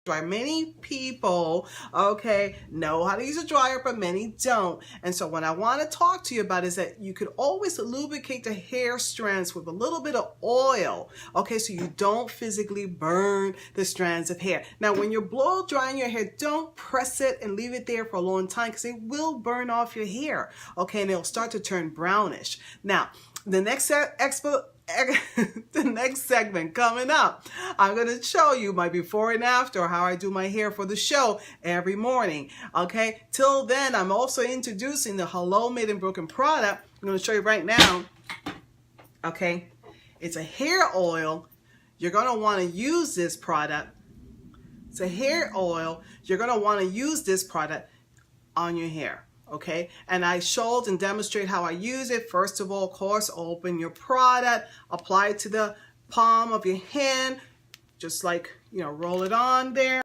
dry. Many people, okay, know how to use a dryer, but many don't. And so what I want to talk to you about is that you could always lubricate the hair strands with a little bit of oil, okay, so you don't physically burn the strands of hair. Now, when you're blow drying your hair, don't press it and leave it there for a long time because it will burn off your hair, okay, and it'll start to turn brownish. Now, the next the next segment coming up, I'm going to show you my before and after, how I do my hair for the show every morning. Okay, till then, I'm also introducing the Hello Made in Brooklyn product. I'm going to show you right now. Okay, it's a hair oil. You're going to want to use this product. It's a hair oil. You're going to want to use this product on your hair. Okay, and I showed and demonstrate how I use it. First of all, of course, open your product, apply it to the palm of your hand, just like, roll it on there.